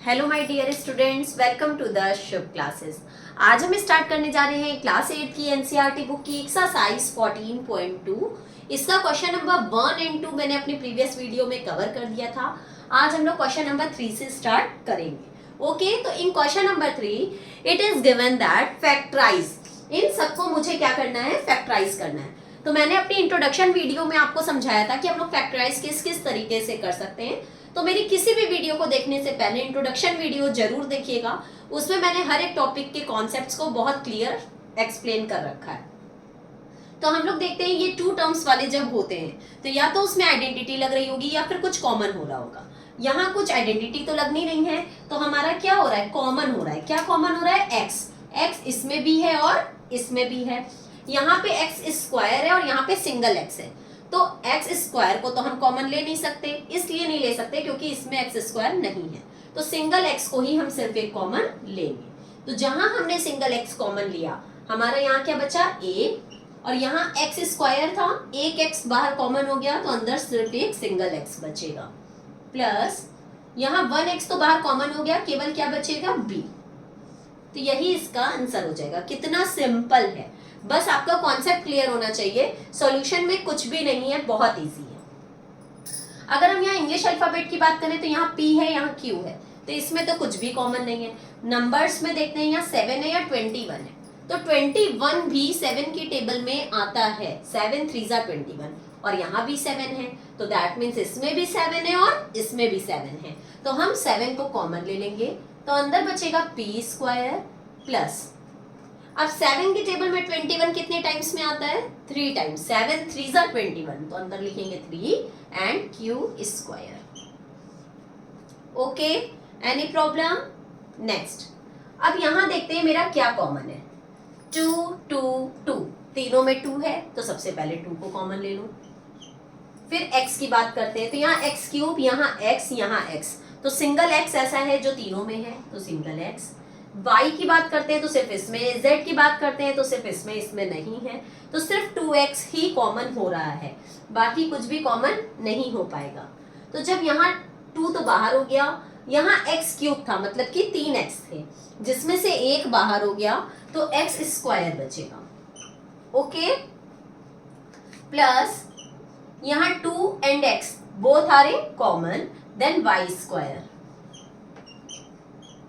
Hello my dear students, welcome to the Shubh classes. आज हम start करने जा रहे हैं क्लास 8 की एनसीईआरटी बुक की एक्सरसाइज 14.2। इसका क्वेश्चन नंबर 1 एंड 2 मैंने अपनी प्रीवियस वीडियो में कवर कर दिया था। आज हम लोग क्वेश्चन नंबर 3 से स्टार्ट करेंगे। ओके, तो इन question number 3 it is given that factorise, इन सबको मुझे क्या करना है, फैक्टराइज करना है। तो मैंने अपनी इंट्रोडक्शन वीडियो में आपको समझाया था कि हम लोग फैक्टराइज किस किस तरीके से कर सकते हैं। तो मेरी किसी भी वीडियो को देखने से पहले इंट्रोडक्शन वीडियो जरूर देखिएगा, उसमें मैंने हर एक टॉपिक के कॉन्सेप्ट्स को बहुत क्लियर एक्सप्लेन कर रखा है। तो हम लोग देखते हैं ये टू टर्म्स वाले जब होते हैं तो या तो उसमें आइडेंटिटी लग रही होगी या फिर कुछ कॉमन हो रहा होगा। यहाँ कुछ आइडेंटिटी तो लगनी नहीं है, तो हमारा क्या हो रहा है, कॉमन हो रहा है। क्या कॉमन हो रहा है, एक्स। एक्स इसमें भी है और इसमें भी है। यहाँ पे एक्स स्क्वायर है और यहाँ पे सिंगल एक्स है। तो एक्स स्क्वायर को तो हम कॉमन ले नहीं सकते, इसलिए नहीं ले सकते क्योंकि इसमें एक्स स्क्वायर नहीं है। तो सिंगल एक्स को ही हम सिर्फ एक कॉमन लेंगे। तो जहां हमने सिंगल एक्स कॉमन लिया, हमारा यहाँ क्या बचा, ए, और यहाँ एक्स स्क्वायर था, एक एक्स बाहर कॉमन हो गया तो अंदर सिर्फ एक सिंगल एक्स बचेगा। प्लस यहाँ 1x तो बाहर कॉमन हो गया, केवल क्या बचेगा, b। तो यही इसका आंसर हो जाएगा। कितना सिंपल है, बस आपका कॉन्सेप्ट क्लियर होना चाहिए। सॉल्यूशन में कुछ भी नहीं है, बहुत इजी है। अगर हम यहाँ इंग्लिश अल्फाबेट की बात करें तो यहाँ P है, यहाँ Q है, तो इसमें तो कुछ भी कॉमन नहीं है। नंबर्स में देखते हैं, यहाँ 7 है या 21 है, तो 21 भी 7 की टेबल में आता है। 7 3 जा 21, और यहाँ भी 7 है, तो दैट मीन्स इसमें भी 7 है और इसमें भी 7 है। तो हम 7 को कॉमन ले लेंगे, तो अंदर बचेगा p स्क्वायर प्लस, अब 7 की टेबल में 21 कितने टाइम्स में आता है, 3 टाइम्स। 7 3 जा 21, तो अंदर लिखेंगे 3 and q square. Okay, any problem? Next, अब यहां देखते हैं मेरा क्या कॉमन है। 2 2 2, तीनों में 2 है, तो सबसे पहले 2 को कॉमन ले लो। फिर x की बात करते हैं, तो यहाँ x क्यूब, यहाँ x, यहाँ x, तो सिंगल x ऐसा है जो तीनों में है, तो सिंगल x। y की बात करते हैं तो सिर्फ इसमें, z की बात करते हैं तो सिर्फ इसमें, इसमें नहीं है, तो सिर्फ 2x ही कॉमन हो रहा है, बाकी कुछ भी कॉमन नहीं हो पाएगा। तो जब यहाँ 2 तो बाहर हो गया, यहाँ x क्यूब था, मतलब कि 3x थे, जिसमें से एक बाहर हो गया, तो x स्क्वायर बचेगा। ओके, प्लस यहाँ 2 and x both are in common, then y square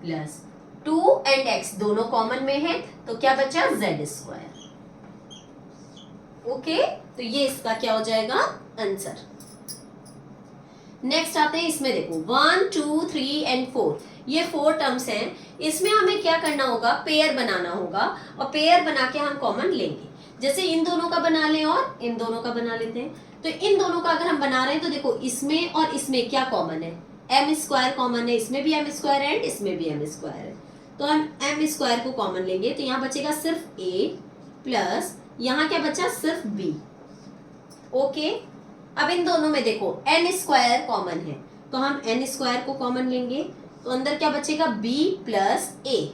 plus 2 and x दोनों कॉमन में है, तो क्या बचा, z स्क्वायर। ओके, तो ये इसका क्या हो जाएगा, आंसर। नेक्स्ट आते हैं, इसमें देखो 1 2 3 एंड 4, ये 4 टर्म्स हैं। इसमें हमें क्या करना होगा, पेयर बनाना होगा, और पेयर बना के हम कॉमन लेंगे। जैसे इन दोनों का बना लें और इन दोनों का बना लेते हैं। तो इन दोनों का अगर हम बना रहे हैं तो देखो इसमें और इसमें क्या कॉमन है, एम स्क्वायर कॉमन है, इसमें भी एम स्क्वायर है एंड इसमें भी एम स्क्वायर है, तो हम एम स्क्वायर को कॉमन लेंगे, तो यहाँ बचेगा सिर्फ a प्लस यहाँ क्या बचा, सिर्फ b। ओके, अब इन दोनों में देखो n स्क्वायर कॉमन है, तो हम n स्क्वायर को कॉमन लेंगे, तो अंदर क्या बचेगा, b प्लस a।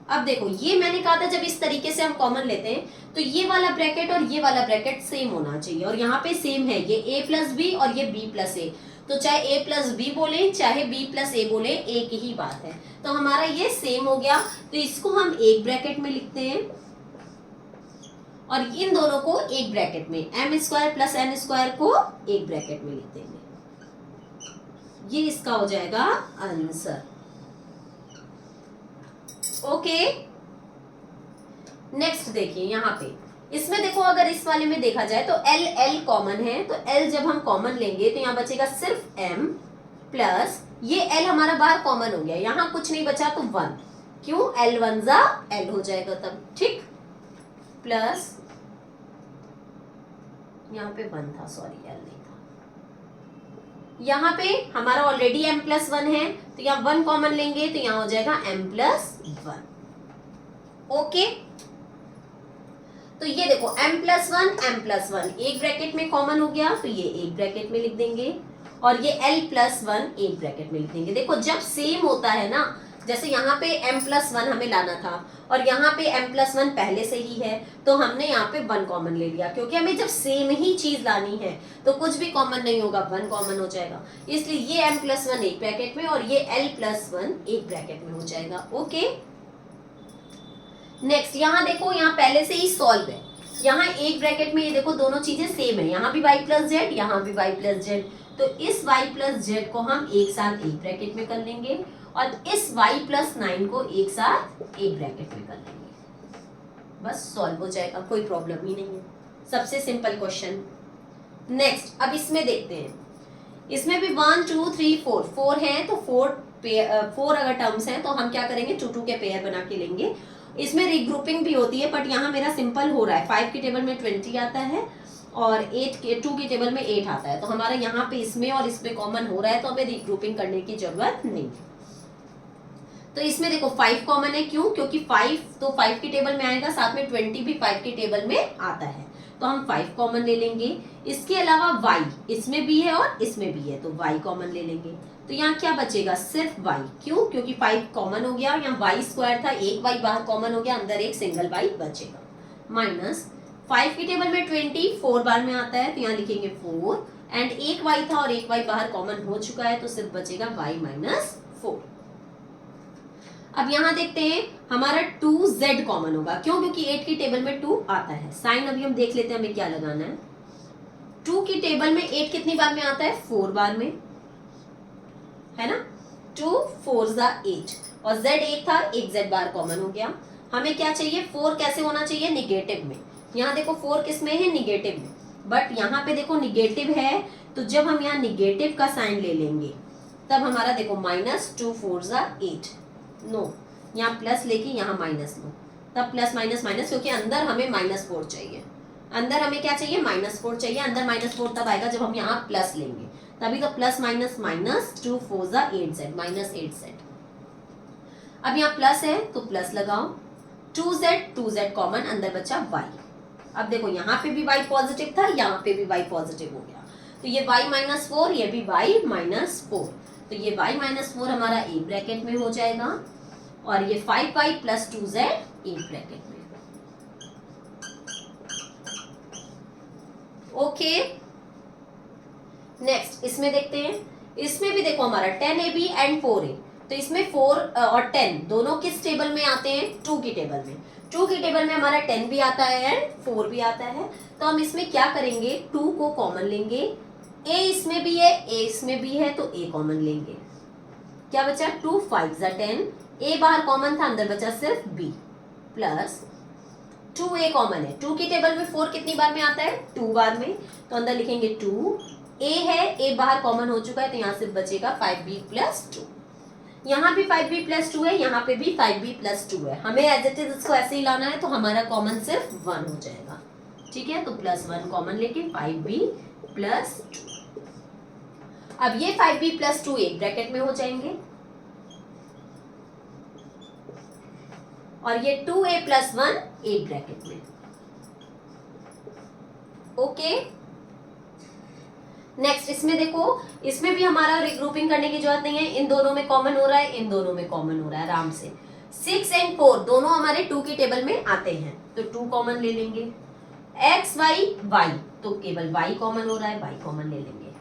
अब देखो ये मैंने कहा था जब इस तरीके से हम कॉमन लेते हैं तो ये वाला ब्रैकेट और ये वाला ब्रैकेट सेम होना चाहिए, और यहाँ पे सेम है, ये a प्लस बी और ये b प्लस ए, तो चाहे a प्लस बी बोले चाहे b प्लस ए बोले, एक ही बात है। तो हमारा ये सेम हो गया, तो इसको हम एक ब्रैकेट में लिखते हैं और इन दोनों को एक ब्रैकेट में, M square plus N square को एक ब्रैकेट में लिख देंगे। ये इसका हो जाएगा आंसर। ओके, नेक्स्ट देखिए यहाँ पे, इसमें देखो अगर इस वाले में देखा जाए तो एल एल कॉमन है, तो एल जब हम कॉमन लेंगे तो यहाँ बचेगा सिर्फ एम प्लस ये एल हमारा बाहर कॉमन हो गया, यहाँ कुछ नहीं बचा तो 1, क्यों, एल 1 जा एल हो जाएगा तब, ठीक। प्लस यहाँ पे 1 था, सॉरी एल नहीं था, यहाँ पे हमारा ऑलरेडी m प्लस 1 है, तो यहाँ 1 कॉमन लेंगे तो यहाँ हो जाएगा m प्लस 1। ओके, तो ये देखो m प्लस 1 एक ब्रैकेट में कॉमन हो गया, तो ये एक ब्रैकेट में लिख देंगे, और ये l प्लस 1 एक ब्रैकेट में लिख देंगे। देखो जब सेम होता है ना जैसे यहाँ पे m+1 हमें लाना था और यहाँ पे m+1 पहले से ही है, तो हमने यहाँ पे 1 कॉमन ले लिया, क्योंकि हमें जब सेम ही चीज लानी है तो कुछ भी कॉमन नहीं होगा, 1 कॉमन हो जाएगा। इसलिए ये m+1 एक ब्रैकेट में और ये l+1 एक ब्रैकेट में हो जाएगा। ओके, नेक्स्ट यहाँ देखो, यहाँ पहले से ही सॉल्व है। यहाँ एक ब्रैकेट में ये देखो दोनों चीजें सेम है, यहाँ भी y+z, यहाँ भी y+z, तो इस y+z को हम एक साथ एक ब्रैकेट में कर लेंगे और इस y+9 को एक साथ एक ब्रैकेट में कर लेंगे, बस सॉल्व हो जाएगा, कोई प्रॉब्लम ही नहीं है। सबसे सिंपल क्वेश्चन। नेक्स्ट, अब इसमें देखते हैं, इसमें भी 1 2 3 4 है, तो 4 अगर टर्म्स हैं तो हम क्या करेंगे, 2 2 के पेयर बना के लेंगे। इसमें रिग्रुपिंग भी होती है, बट यहाँ मेरा सिंपल हो रहा है। 5 की टेबल में 20 आता है और 2 की टेबल में 8 आता है, तो हमारा यहाँ पे इसमें और इसमें कॉमन हो रहा है, तो हमें रिग्रुपिंग करने की जरूरत नहीं। तो इसमें देखो 5 कॉमन है, क्यों? क्योंकि 5 तो 5 की टेबल में आएगा, साथ में 20 भी 5 की टेबल में आता है, तो हम 5 कॉमन ले लेंगे। इसके अलावा y इसमें भी है और इसमें भी है, तो y कॉमन ले लेंगे। तो यहाँ क्या बचेगा, सिर्फ y, क्यों? क्योंकि 5 कॉमन हो गया और यहाँ y² था, एक y बाहर कॉमन हो गया, अंदर एक सिंगल y बचेगा। माइनस 5 की टेबल में 20 4 बार में आता है, तो यहाँ लिखेंगे 4 एंड एक y था और एक y बाहर कॉमन हो चुका है, तो सिर्फ बचेगा y - 4। अब यहाँ देखते हैं, हमारा 2z कॉमन होगा, क्यों? क्योंकि 8 की टेबल में 2 आता है। साइन अभी हम देख लेते हैं हमें क्या लगाना है। 2 की टेबल में 8 कितनी बार में आता है, 4 बार में, है ना। 2 4 8 और z एक था, एक z बार कॉमन हो गया। हमें क्या चाहिए, 4 कैसे होना चाहिए, निगेटिव में। यहाँ देखो 4 किस में है, निगेटिव में, बट यहाँ पे देखो निगेटिव है, तो जब हम यहाँ निगेटिव का साइन ले लेंगे तब हमारा देखो -2 4 8, नो, यहाँ प्लस लेके यहाँ माइनस लो, तब प्लस माइनस माइनस, क्योंकि अंदर हमें -4 चाहिए, अंदर हमें क्या चाहिए, -4 चाहिए। अंदर -4 तब आएगा जब हम यहाँ प्लस लेंगे, तभी तो plus minus minus 2 4 8z -8z। अब यहाँ प्लस है तो प्लस लगाओ, 2z कॉमन, अंदर बचा y। अब देखो यहाँ पे भी y पॉजिटिव था, यहाँ पे भी y पॉजिटिव हो गया, तो ये y -4, ये भी y -4, तो ये y -4 हमारा एक ब्रैकेट में हो जाएगा और ये 5y + 2z एक ब्रैकेट में। ओके, नेक्स्ट इसमें देखते हैं, इसमें भी देखो हमारा 10ab एंड 4a, तो इसमें 4 और 10 दोनों किस टेबल में आते हैं, 2 की टेबल में। 2 की टेबल में हमारा 10 भी आता है एंड 4 भी आता है, तो हम इसमें क्या करेंगे, 2 को कॉमन लेंगे, a इसमें भी है, a इसमें भी है, तो a कॉमन लेंगे। क्या बचा, 2 5 10, a बाहर कॉमन था, अंदर बचा सिर्फ b, प्लस 2a कॉमन है। 2 की टेबल में 4 कितनी बार में आता है, 2 बार में, तो अंदर लिखेंगे 2, a है, a बाहर कॉमन हो चुका है, तो यहाँ से बचेगा 5b + 2। यहाँ भी 5b + 2 है, यहाँ पे भी 5b + 2 है, हमें एज इट इज इसको ऐसे ही लाना है, तो हमारा कॉमन सिर्फ 1 हो जाएगा। ठीक है, तो +1 कॉमन लेके 5b + 2। अब ये 5b + 2 एक ब्रैकेट में हो जाएंगे और ये 2a + 1 एक ब्रैकेट में। ओके, नेक्स्ट इसमें देखो, इसमें भी हमारा रिग्रुपिंग करने की जरूरत नहीं है, इन दोनों में कॉमन हो रहा है, इन दोनों में कॉमन हो रहा है आराम से। 6 एंड 4 दोनों हमारे 2 की टेबल में आते हैं, तो 2 कॉमन ले लेंगे। x y y, तो केवल y कॉमन हो रहा है, y कॉमन ले लेंगे।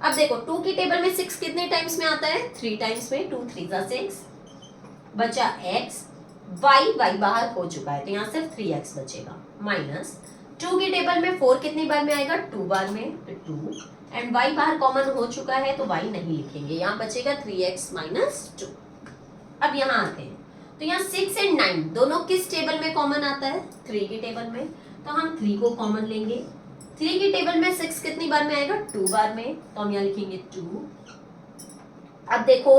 अब देखो 2 की टेबल में 6 कितने टाइम्स में आता है, 3 टाइम्स में, 2 3 6, बचा x, y बाहर हो चुका है, तो यहाँ सिर्फ 3x बचेगा, माइनस 2 की टेबल में 4 कितनी बार में आएगा, 2 बार में, तो 2 एंड y बाहर कॉमन हो चुका है, तो y नहीं लिखेंगे, यहाँ बचेगा 3x - 2। अब यहाँ आते हैं, तो यहाँ 6 एंड 9 दोनों किस टेबल में कॉमन आता है, 3 की टेबल में, तो हम 3 को कॉमन लेंगे। 3 की टेबल में 6 कितनी बार में आएगा, 2 बार में, तो हम यहाँ लिखेंगे 2। अब देखो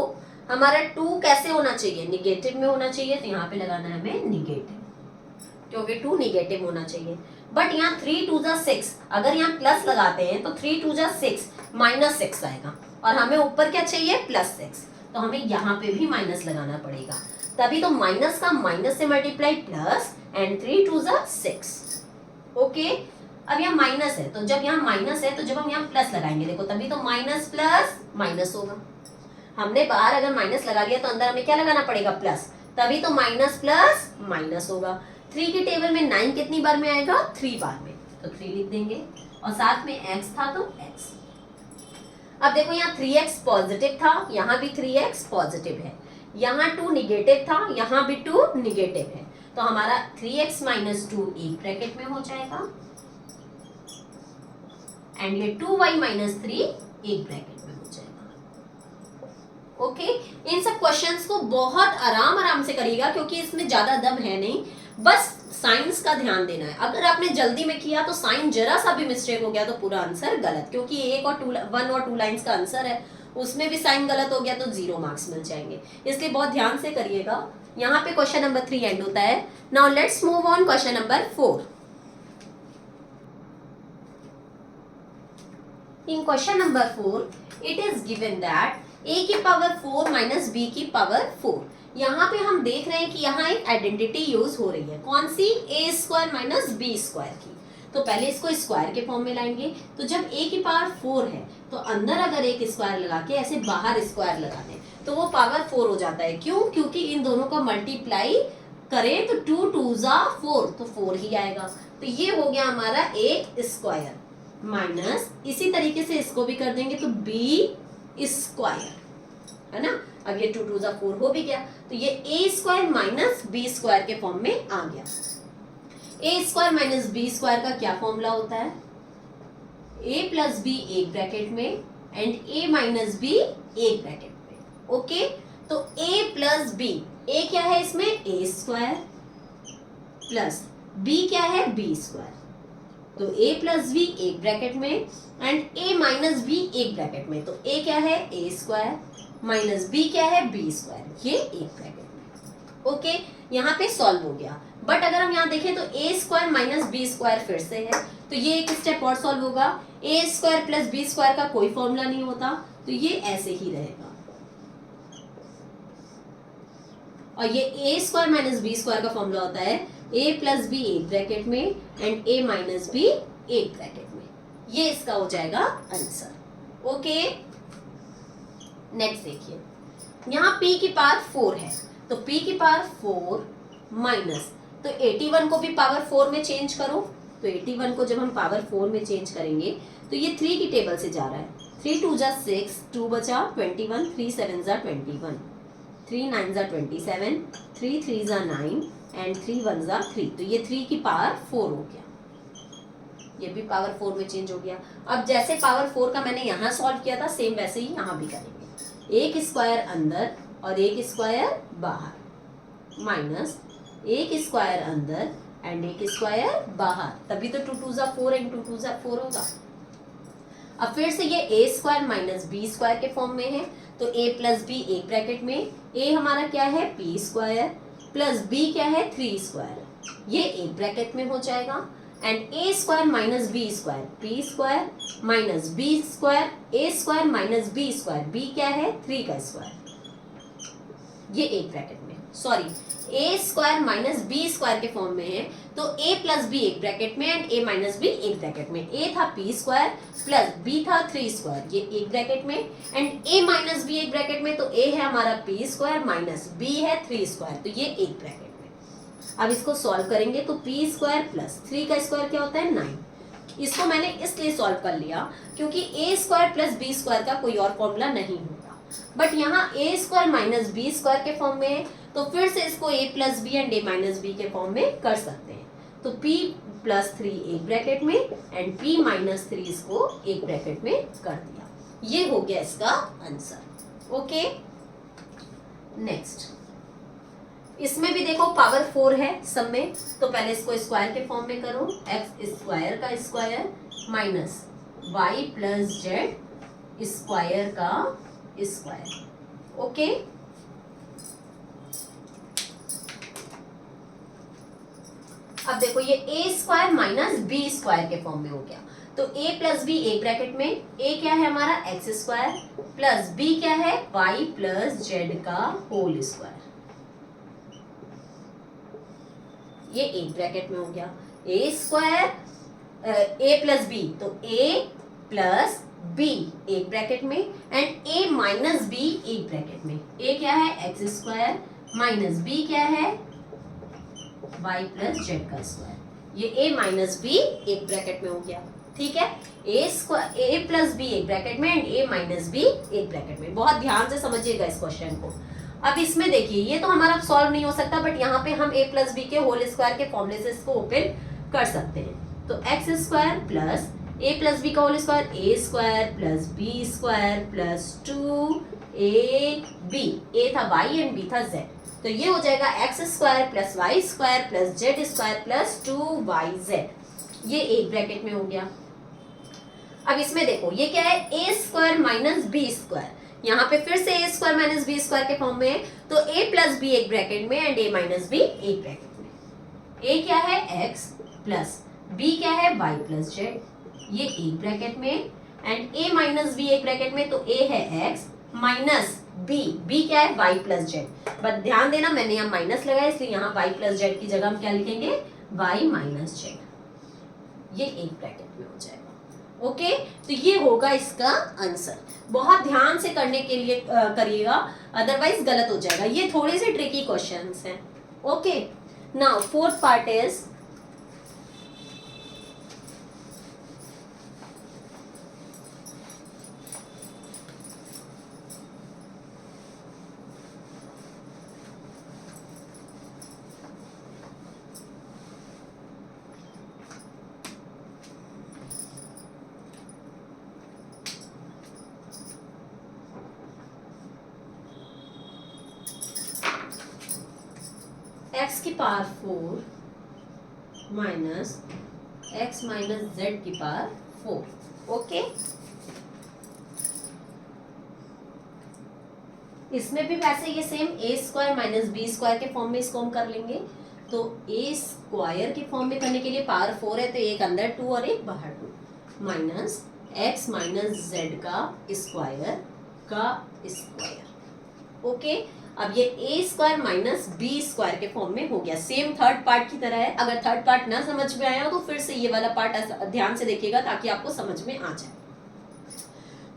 हमारा 2 कैसे होना चाहिए, निगेटिव में होना चाहिए, तो यहाँ पे लगाना है हमें निगेटिव, क्योंकि 2 निगेटिव होना चाहिए। बट यहाँ 3 2 6, अगर यहाँ प्लस लगाते हैं तो 3 2 6 -6 आएगा, और हमें ऊपर क्या चाहिए, +6, तो हमें यहाँ पे भी माइनस लगाना पड़ेगा, तभी तो माइनस का माइनस से मल्टीप्लाई प्लस एंड 3 2 6। ओके, अब यहाँ माइनस है, तो जब यहाँ माइनस है तो जब हम यहाँ प्लस लगाएंगे देखो, तभी तो माइनस प्लस माइनस होगा। हमने बाहर अगर माइनस लगा लिया तो अंदर हमें क्या लगाना पड़ेगा, प्लस, तभी तो माइनस प्लस माइनस होगा। 3 की टेबल में 9 कितनी बार में आएगा, 3 बार में, तो 3 लिख देंगे और साथ में x था तो x। अब देखो यहाँ 3x पॉजिटिव था, यहाँ भी 3x पॉजिटिव है, यहाँ 2 निगेटिव था, यहाँ भी 2 निगेटिव है, तो हमारा 3x माइनस 2 एक ब्रैकेट में हो जाएगा एंड ये 2y माइनस 3 एक ब्रैकेट में हो जाएगा। ओके, इन सब क्वेश्चंस को बहुत आराम से करिएगा क्योंकि इसमें ज्यादा दम है नहीं, बस साइंस का ध्यान देना है। अगर आपने जल्दी में किया तो साइन जरा सा भी मिस्टेक हो गया तो पूरा आंसर गलत, क्योंकि 1 और 2 लाइंस का आंसर है, उसमें भी साइन गलत हो गया तो 0 मार्क्स मिल जाएंगे, इसलिए बहुत ध्यान से करिएगा। यहाँ पे क्वेश्चन नंबर 3 एंड होता है। Now let's move on question number 4। In question number 4, it is given that a की पावर 4 माइनस b की पावर 4। यहाँ पे हम देख रहे हैं कि यहाँ एक आइडेंटिटी यूज हो रही है, कौन सी, a square minus b square की। तो पहले इसको स्क्वायर के फॉर्म में लाएंगे, तो जब a की पावर 4 है तो अंदर अगर एक स्क्वायर लगा के ऐसे बाहर स्क्वायर लगा दें तो वो पावर 4 हो जाता है। क्यों, क्योंकि इन दोनों का मल्टीप्लाई करें तो 2 2 जा 4, तो 4 ही आएगा। तो ये हो गया हमारा एक स्क्वायर माइनस, इसी तरीके से इसको भी कर देंगे तो b स्क्वायर, है ना। अब ये 2 2 जा 4 हो भी गया, तो ये a square minus b square के फॉर्म में आ गया। a square minus b square का क्या फॉर्मूला होता है, a प्लस b एक ब्रैकेट में एंड a माइनस b एक ब्रैकेट में। ओके, तो a प्लस b, a क्या है इसमें, a स्क्वायर प्लस b क्या है, b स्क्वायर, तो a प्लस b एक ब्रैकेट में एंड a माइनस b एक ब्रैकेट में, तो a क्या है, a स्क्वायर माइनस b क्या है, b स्क्वायर, ये एक ब्रैकेट में। ओके, यहाँ पे सॉल्व हो गया। बट अगर हम यहाँ देखें तो a square minus b square फिर से है, तो ये एक स्टेप और सॉल्व होगा। a square plus b square का कोई फॉर्मूला नहीं होता, तो ये ऐसे ही रहेगा, और ये a square minus b square का फॉर्मूला होता है a प्लस बी एक ब्रैकेट में एंड a माइनस बी एक ब्रैकेट में। ये इसका हो जाएगा आंसर। ओके, नेक्स्ट देखिए, यहाँ p की पावर 4 है, तो p की पावर 4 माइनस, तो 81 को भी पावर 4 में चेंज करो, तो 81 को जब हम पावर 4 में चेंज करेंगे तो ये 3 की टेबल से जा रहा है, 3 2 जा 6, 2 बचा 21, 3 7 जा 21, 3 9 जा 27, 3 3 जा 9 एंड 3 1 जा 3, तो ये 3 की पावर 4 हो गया, ये भी पावर 4 में चेंज हो गया। अब जैसे पावर 4 का मैंने यहाँ सॉल्व किया था, सेम वैसे ही यहाँ भी करेंगे, एक स्क्वायर अंदर और एक स्क्वायर बाहर, माइनस एक स्क्वायर अंदर एंड एक स्क्वायर बाहर, तभी तो 2 2 जा 4 एंड 2 2 जा 4 होगा। अब फिर से ये a square minus b square के फॉर्म में है, तो a प्लस बी एक ब्रैकेट में, a हमारा क्या है, p स्क्वायर प्लस b क्या है, 3 स्क्वायर, ये एक ब्रैकेट में हो जाएगा and a square minus b square, p square minus b square, a square minus b square, b क्या है, 3 का स्क्वायर, ये एक ब्रैकेट में, sorry a square minus b square के फॉर्म में है, तो a प्लस बी एक ब्रैकेट में एंड a माइनस बी एक ब्रैकेट में, a था p स्क्वायर प्लस b था 3 स्क्वायर, ये एक ब्रैकेट में एंड a माइनस बी एक ब्रैकेट में, तो a है हमारा p स्क्वायर माइनस b है 3 स्क्वायर, तो ये एक ब्रैकेट में। अब इसको सॉल्व करेंगे तो p स्क्वायर प्लस 3 का स्क्वायर क्या होता है, 9। इसको मैंने इसलिए सॉल्व कर लिया क्योंकि a square plus b square का कोई और फॉर्मूला नहीं होता, बट यहाँ a square minus b square के फॉर्म में है, तो फिर से इसको a plus b and a minus b के फॉर्म में कर सकते हैं, तो p प्लस 3 एक ब्रैकेट में एंड p माइनस 3 इसको एक ब्रैकेट में कर दिया, ये हो गया इसका आंसर। ओके, नेक्स्ट, इसमें भी देखो पावर 4 है सब में, तो पहले इसको स्क्वायर के फॉर्म में करो, x स्क्वायर का square minus y plus z square का स्क्वायर। ओके, अब देखो ये a square minus b square के फॉर्म में हो गया, तो a प्लस बी एक ब्रैकेट में, a क्या है हमारा x स्क्वायर प्लस b क्या है y प्लस जेड का होल स्क्वायर, ये एक ब्रैकेट में हो गया। a square a plus B, तो a प्लस बी एक ब्रैकेट में एंड ए माइनस बी एक ब्रैकेट में। ए क्या है एक्स स्क्वायर माइनस बी क्या है वाई प्लस जेड का स्क्वायर। ये ए माइनस बी एक ब्रैकेट में हो गया, ठीक है। ए प्लस बी एक ब्रैकेट में एंड ए माइनस बी एक ब्रैकेट में। बहुत ध्यान से समझिएगा इस क्वेश्चन को। अब इसमें देखिए ये तो हमारा सॉल्व नहीं हो सकता, बट यहाँ पे हम ए प्लस बी के होल स्क्वायर के फॉर्मूले से इसको ओपन कर सकते हैं। तो x square plus a plus b का whole square a square plus b square plus 2 b, a था वाई एंड बी था जेड, तो ये हो जाएगा x square plus y square plus z square plus 2yz। ये एक ब्रैकेट में हो गया। अब इसमें देखो ये क्या है ए स्क्वायर माइनस बी स्क्वायर, यहाँ पे फिर से ए स्क्वायर माइनस बी स्क्वायर के फॉर्म में है, तो ए प्लस बी एक ब्रैकेट में एंड ए माइनस बी एक ब्रैकेट में। ए क्या है एक्स प्लस बी क्या है वाई प्लस जेड, ये एक ब्रैकेट में एंड ए माइनस बी एक ब्रैकेट में, तो ए है एक्स माइनस बी, बी क्या है वाई प्लस जेड। बट ध्यान देना मैंने यहाँ माइनस लगाया इसलिए यहाँ वाई प्लस जेड की जगह हम क्या लिखेंगे वाई माइनस जेड। ये एक ब्रैकेट में हो जाएगा। ओके, तो ये होगा इसका आंसर। बहुत ध्यान से करने के लिए करिएगा, अदरवाइज गलत हो जाएगा। ये थोड़े से ट्रिकी क्वेश्चंस हैं। Okay, now fourth part is x की power 4 minus x minus z की पावर 4। ओके, इसमें भी वैसे ये same a square minus b square के फॉर्म में इसको हम कर लेंगे। तो ए स्क्वायर के फॉर्म में करने के लिए पावर 4 है, तो एक अंदर 2 और एक बाहर 2 माइनस एक्स माइनस जेड का स्क्वायर का स्क्वायर। ओके, अब ये a square minus b square के फॉर्म में हो गया, सेम थर्ड पार्ट की तरह है। अगर थर्ड पार्ट ना समझ में आया तो फिर से ये वाला पार्ट ध्यान से देखिएगा ताकि आपको समझ में आ जाए।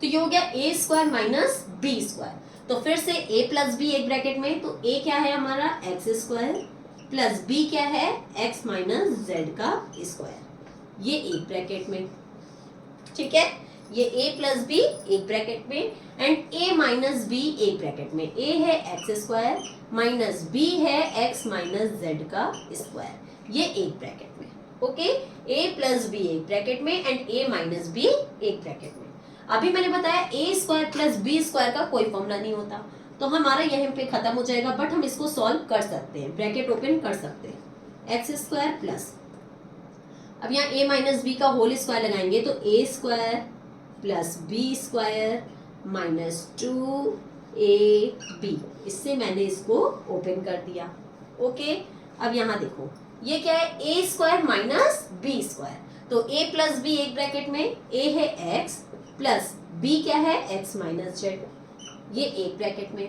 तो ये हो गया ए स्क्वायर माइनस बी स्क्वायर, तो फिर से ए प्लस बी एक ब्रैकेट में, तो ए क्या है हमारा एक्स स्क्वायर प्लस बी क्या है एक्स माइनस जेड का स्क्वायर, ये एक ब्रैकेट में, ठीक है। ये a प्लस बी एक ब्रैकेट में एंड a माइनस बी एक ब्रैकेट में। a है एक्स स्क्वायर माइनस b है x माइनस जेड का स्क्वायर, ये एक ब्रैकेट में। ओके, a प्लस बी एक ब्रैकेट में एंड a माइनस बी एक ब्रैकेट में। अभी मैंने बताया a square plus b square का कोई फॉर्मूला नहीं होता, तो हमारा यहीं पे खत्म हो जाएगा, बट हम इसको सॉल्व कर सकते हैं, ब्रैकेट ओपन कर सकते हैं। एक्स स्क्वायर प्लस, अब यहाँ a माइनस बी का होल स्क्वायर लगाएंगे तो a square plus b square minus 2ab, इससे मैंने इसको ओपन कर दिया। ओके, अब यहाँ देखो ये क्या है a square minus b square, तो a प्लस बी एक ब्रैकेट में, a है x प्लस b क्या है x माइनस जेड, ये एक ब्रैकेट में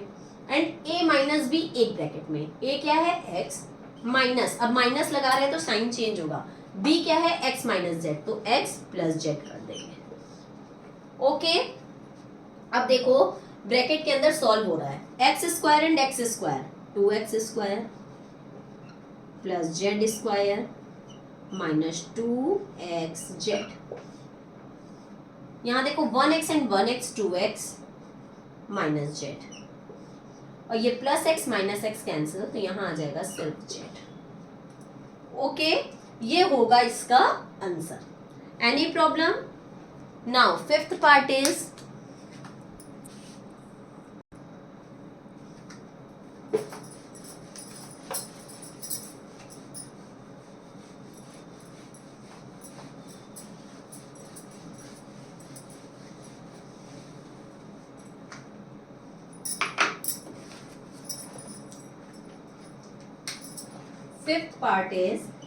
एंड a माइनस बी एक ब्रैकेट में। a क्या है x माइनस, अब माइनस लगा रहे हैं तो साइन चेंज होगा, b क्या है x माइनस जेड, तो x प्लस जेड कर देंगे। ओके, अब देखो ब्रैकेट के अंदर सॉल्व हो रहा है x square and x square, 2x square plus z square minus 2x Z. यहाँ देखो 1x and 1x 2x minus Z, और ये plus x minus x cancel, तो यहाँ आ जाएगा सिर्फ जेड। ओके, ये होगा इसका answer. Any problem? Now fifth part is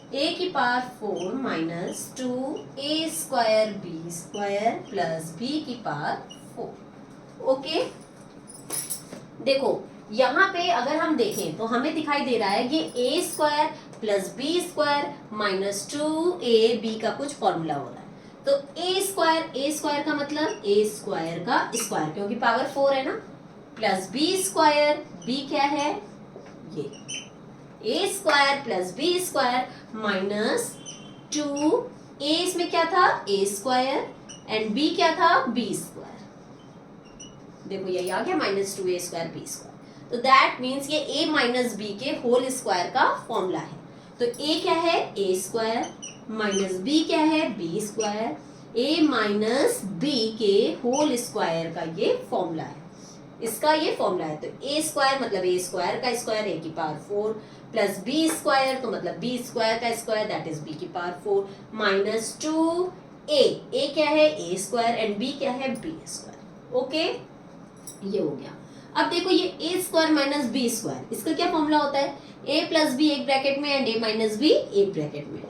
a की power 4 minus 2a square b square plus b की पावर 4। ओके, देखो यहाँ पे अगर हम देखें तो हमें दिखाई दे रहा है ये a square plus b square minus 2ab का कुछ फॉर्मूला हो रहा है। तो ए स्क्वायर का मतलब ए स्क्वायर का स्क्वायर, क्योंकि पावर 4 है ना, प्लस बी स्क्वायर, बी क्या है ये, a square plus b square minus 2, a इसमें क्या था ए स्क्वायर एंड बी क्या था बी स्क्वायर, देखो यही आ गया माइनस 2 ए स्क्वायर बी स्क्वायर। तो दैट मीन्स ये a माइनस बी के होल स्क्वायर का फॉर्मूला है। तो a क्या है a स्क्वायर माइनस b क्या है b square, a minus b के होल स्क्वायर का ये फॉर्मूला है, इसका ये फॉर्मूला है। तो a स्क्वायर मतलब a स्क्वायर का स्क्वायर a की पावर 4 प्लस b स्क्वायर तो मतलब b स्क्वायर का स्क्वायर दैट इज b की पावर 4 माइनस 2a क्या है a स्क्वायर एंड b क्या है b स्क्वायर। ओके ये हो गया। अब देखो ये a square minus b square, इसका क्या फॉर्मूला होता है, ए प्लस बी एक ब्रैकेट में एंड ए माइनस बी एक ब्रैकेट में,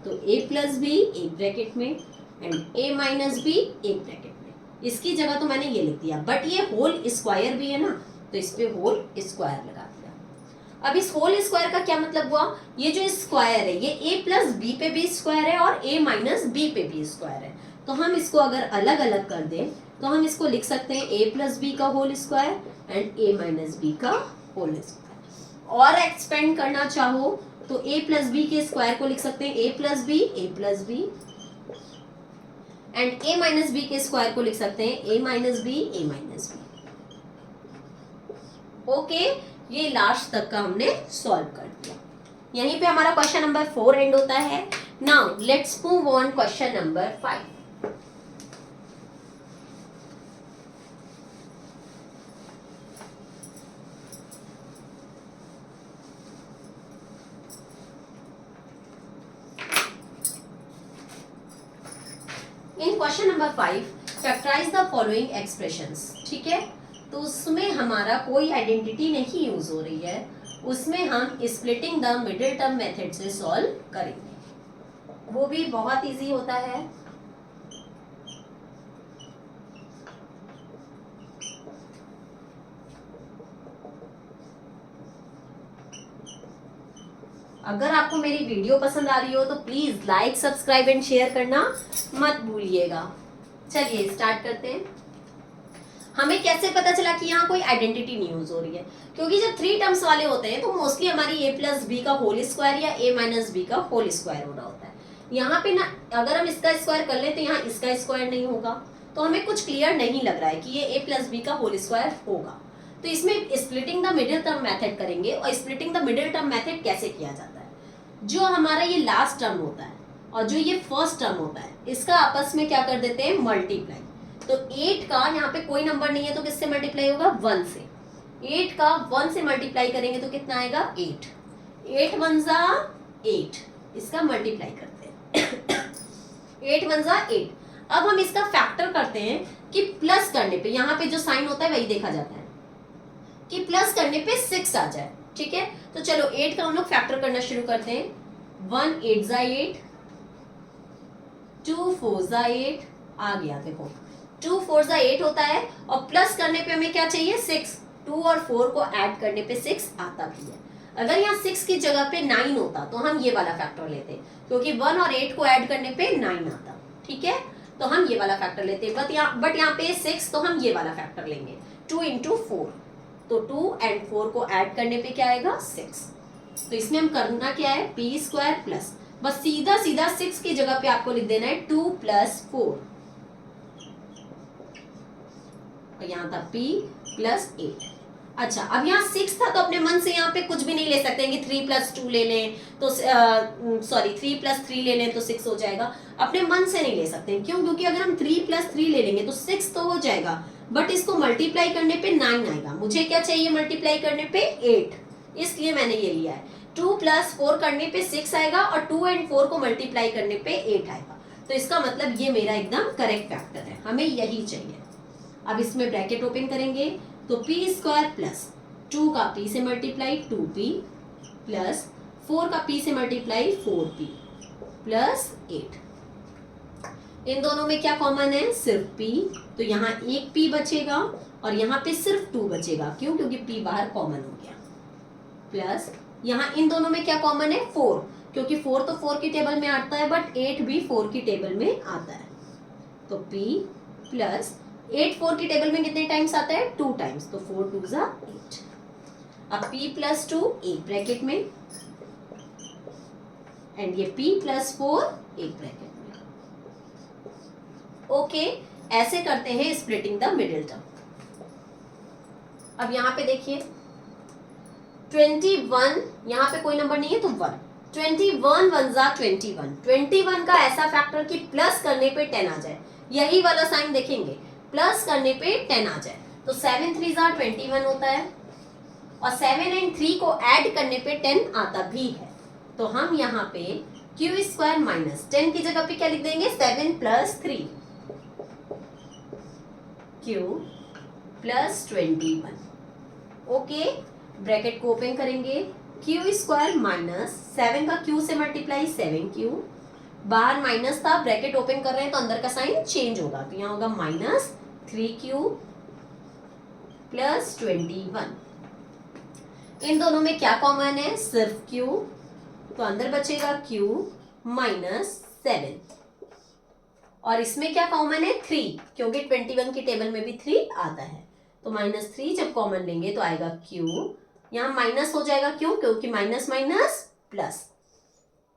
तो ए प्लस बी एक ब्रैकेट में एंड ए माइनस बी एक ब्रैकेट में, इसकी जगह तो मैंने ये लिख दिया, बट ये होल स्क्वायर भी है ना, तो इस पे होल स्क्वायर लगा दिया। अब इस होल स्क्वायर का क्या मतलब हुआ, ये जो स्क्वायर है ये ए प्लस बी पे भी स्क्वायर है और ए माइनस बी पे भी स्क्वायर है, तो हम इसको अगर अलग अलग कर दें तो हम इसको लिख सकते हैं ए प्लस बी का whole square and A minus b का होल स्क्वायर। और एक्सपेंड करना चाहो तो ए प्लस बी के स्क्वायर को लिख सकते हैं a plus b and A minus b के स्क्वायर को लिख सकते हैं ए माइनस बी। ओके ये लास्ट तक का हमने सॉल्व कर दिया। यहीं पे हमारा क्वेश्चन नंबर 4 एंड होता है। Now let's move on question number 5। In question number 5 factorise the following expressions, ठीक है, तो उसमें हमारा कोई आइडेंटिटी नहीं यूज हो रही है, उसमें हम splitting the middle term method से सॉल्व करेंगे, वो भी बहुत इजी होता है। अगर आपको मेरी वीडियो पसंद आ रही हो तो please like subscribe and share करना मत भूलिएगा। चलिए स्टार्ट करते हैं। हमें कैसे पता चला कि यहाँ कोई आइडेंटिटी नहीं यूज हो रही है, क्योंकि जब 3 टर्म्स वाले होते हैं तो मोस्टली हमारी a प्लस बी का होल स्क्वायर या a माइनस बी का होल स्क्वायर होना होता है। यहाँ पे ना अगर हम इसका स्क्वायर कर ले तो यहाँ इसका स्क्वायर नहीं होगा, तो हमें कुछ क्लियर नहीं लग रहा है कि ये a प्लस बी का होल स्क्वायर होगा। तो इसमें splitting the middle term method करेंगे। और splitting the middle term method कैसे किया जाता है, जो हमारा ये लास्ट टर्म होता है और जो ये फर्स्ट टर्म होता है इसका आपस में क्या कर देते हैं मल्टीप्लाई। तो 8 का यहाँ पे कोई नंबर नहीं है तो किससे मल्टीप्लाई होगा 1 से। 8 का 1 से मल्टीप्लाई करेंगे तो कितना आएगा 8, 8 1 जा 8, इसका मल्टीप्लाई करते हैं 8 1 जा 8। अब हम इसका फैक्टर करते हैं कि प्लस करने पे यहाँ पे जो साइन होता है वही देखा जाता है कि प्लस करने पे 6 आ जाए, ठीक है। तो चलो 8 का हम लोग फैक्टर करना शुरू करते हैं। 1 8 जा 8, 2 4 जा 8 आ गया, देखो 2 4 जा 8 होता है और प्लस करने पे हमें क्या चाहिए 6, 2 और 4 को ऐड करने पे 6 आता भी है। अगर यहाँ 6 की जगह पे 9 होता तो हम ये वाला फैक्टर लेते, क्योंकि 1 और 8 को ऐड करने पे 9 आता, ठीक है, तो हम ये वाला फैक्टर लेते। बट यहाँ पे 6 तो हम ये वाला फैक्टर लेंगे 2 into 4, तो 2 and 4 को ऐड करने पे क्या आएगा 6। तो इसमें हम करना क्या है p स्क्वायर प्लस, बस सीधा सीधा 6 की जगह पे आपको लिख देना है 2 + 4, और यहाँ था p + 8। अच्छा अब यहाँ 6 था तो अपने मन से यहाँ पे कुछ भी नहीं ले सकते हैं कि 3 + 2 ले लें तो 3 + 3 ले लें तो 6 हो जाएगा, अपने मन से नहीं ले सकते हैं। क्यों, क्योंकि अगर हम 3 + 3 ले लेंगे तो 6 तो हो जाएगा, बट इसको मल्टीप्लाई करने पे 9 आएगा। मुझे क्या चाहिए मल्टीप्लाई करने पे 8, इसलिए मैंने ये लिया है। 2 + 4 करने पे 6 आएगा और 2 and 4 को मल्टीप्लाई करने पे 8 आएगा, तो इसका मतलब ये मेरा एकदम करेक्ट फैक्टर है, हमें यही चाहिए। अब इसमें ब्रैकेट ओपन करेंगे तो p स्क्वायर प्लस 2 का p से मल्टीप्लाई 2p प्लस 4 का p से मल्टीप्लाई 4p प्लस 8। इन दोनों में क्या कॉमन है सिर्फ p, तो यहाँ एक p बचेगा और यहाँ पे सिर्फ 2 बचेगा। क्यों, क्योंकि p बाहर कॉमन हो गया। प्लस यहाँ इन दोनों में क्या कॉमन है 4, क्योंकि 4 तो 4 की टेबल में आता है बट 8 भी 4 की टेबल में आता है। तो p प्लस 8 4 की टेबल में कितने टाइम्स आता है? 2 टाइम्स, तो 4 2 जा 8। अब p प्लस 2 एक ब्रैकेट में एंड ये p प्लस 4 एक ब्रैकेट में। ओके, ऐसे करते हैं स्प्लिटिंग द मिडिल टर्म। अब यहाँ पे देखिए 21, यहाँ पे कोई नंबर नहीं है तो 1, 21 1 जा 21, 21 का ऐसा फैक्टर कि प्लस करने पे 10 आ जाए, यही वाला साइन देखेंगे, प्लस करने पे 10 आ जाए, तो 7 3 जा 21 होता है, और 7 एंड 3 को ऐड करने पे 10 आता भी है। तो हम यहाँ पे क्यू स्क्वायर माइनस 10 की जगह पे क्या लिख देंगे? 7 plus 3 Q plus 21। Okay, bracket को ओपन करेंगे, क्यू स्क्वायर माइनस 7 का क्यू से मल्टीप्लाई 7 क्यू, बाहर माइनस था, ब्रैकेट ओपन कर रहे हैं तो अंदर का साइन चेंज होगा, तो यहाँ होगा माइनस 3 क्यू प्लस 21। इन दोनों में क्या कॉमन है? सिर्फ क्यू, तो अंदर बचेगा क्यू माइनस 7, और इसमें क्या कॉमन है? 3, क्योंकि 21 की टेबल में भी 3 आता है, तो माइनस 3 जब कॉमन लेंगे तो आएगा क्यू, यहाँ माइनस हो जाएगा, क्यों? क्योंकि माइनस माइनस प्लस,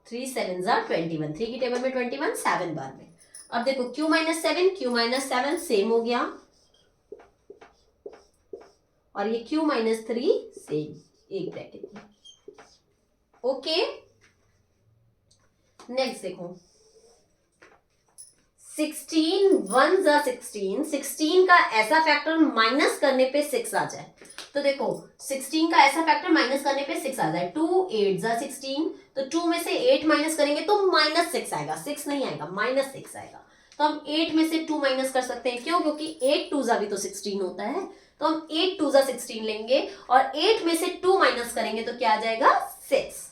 3 7 जा 21, 3 की टेबल में 21 7 बार में। अब देखो Q minus 7 Q minus 7 same हो गया, और ये क्यू माइनस 3 सेम एक ब्रैकेट में। ओके, नेक्स्ट देखो 16 1 जा 16, 16 का ऐसा फैक्टर माइनस करने पे 6 आ जाए, तो देखो 16 का ऐसा फैक्टर माइनस करने पे 6 आ जाए, 2 8 जा 16, तो 2 में से 8 माइनस करेंगे तो माइनस 6 आएगा, 6 नहीं आएगा, माइनस 6 आएगा। तो हम 8 में से 2 माइनस कर सकते हैं, क्यों? क्योंकि 8 2 जा भी तो 16 होता है, तो हम 8 2 जा 16 लेंगे, और 8 में से 2 माइनस करेंगे तो क्या आ जाएगा? 6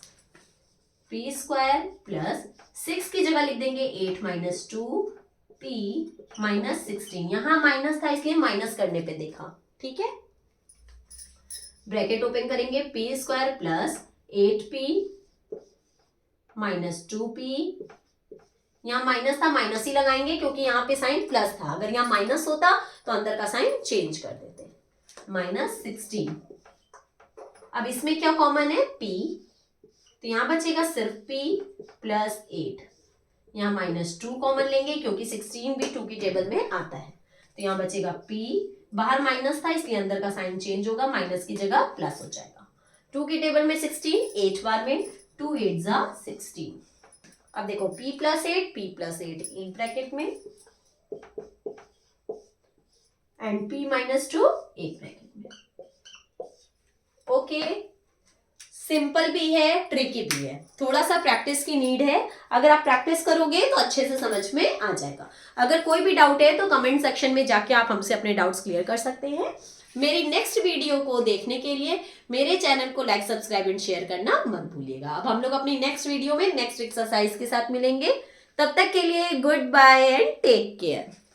पी स्क्वायर प्लस 6 की जगह लिख देंगे 8 माइनस 2 पी माइनस 16, यहां माइनस था इसलिए माइनस करने पे देखा, ठीक है। ब्रैकेट ओपन करेंगे, P square plus 8p minus 2p, यहाँ माइनस था माइनस ही लगाएंगे क्योंकि यहाँ पे साइन प्लस था, अगर यहाँ माइनस होता तो अंदर का साइन चेंज कर देते, माइनस 16। अब इसमें क्या कॉमन है? p, तो यहाँ बचेगा सिर्फ p प्लस 8, यहाँ माइनस 2 कॉमन लेंगे क्योंकि 16 भी 2 की टेबल में आता है, तो यहाँ बचेगा p, बाहर माइनस था इसलिए अंदर का साइन चेंज होगा, माइनस की जगह प्लस हो जाएगा, 2 की टेबल में 16 8 बार में, 2 8 जा 16। अब देखो p प्लस 8 एक ब्रैकेट में एंड p माइनस 2 एक ब्रैकेट में। ओके, सिंपल भी है, ट्रिकी भी है, थोड़ा सा प्रैक्टिस की नीड है, अगर आप प्रैक्टिस करोगे तो अच्छे से समझ में आ जाएगा। अगर कोई भी डाउट है तो कमेंट सेक्शन में जाके आप हमसे अपने डाउट्स क्लियर कर सकते हैं। मेरी नेक्स्ट वीडियो को देखने के लिए मेरे चैनल को लाइक सब्सक्राइब एंड शेयर करना मत भूलिएगा। अब हम लोग अपनी नेक्स्ट वीडियो में नेक्स्ट एक्सरसाइज के साथ मिलेंगे, तब तक के लिए goodbye and take care.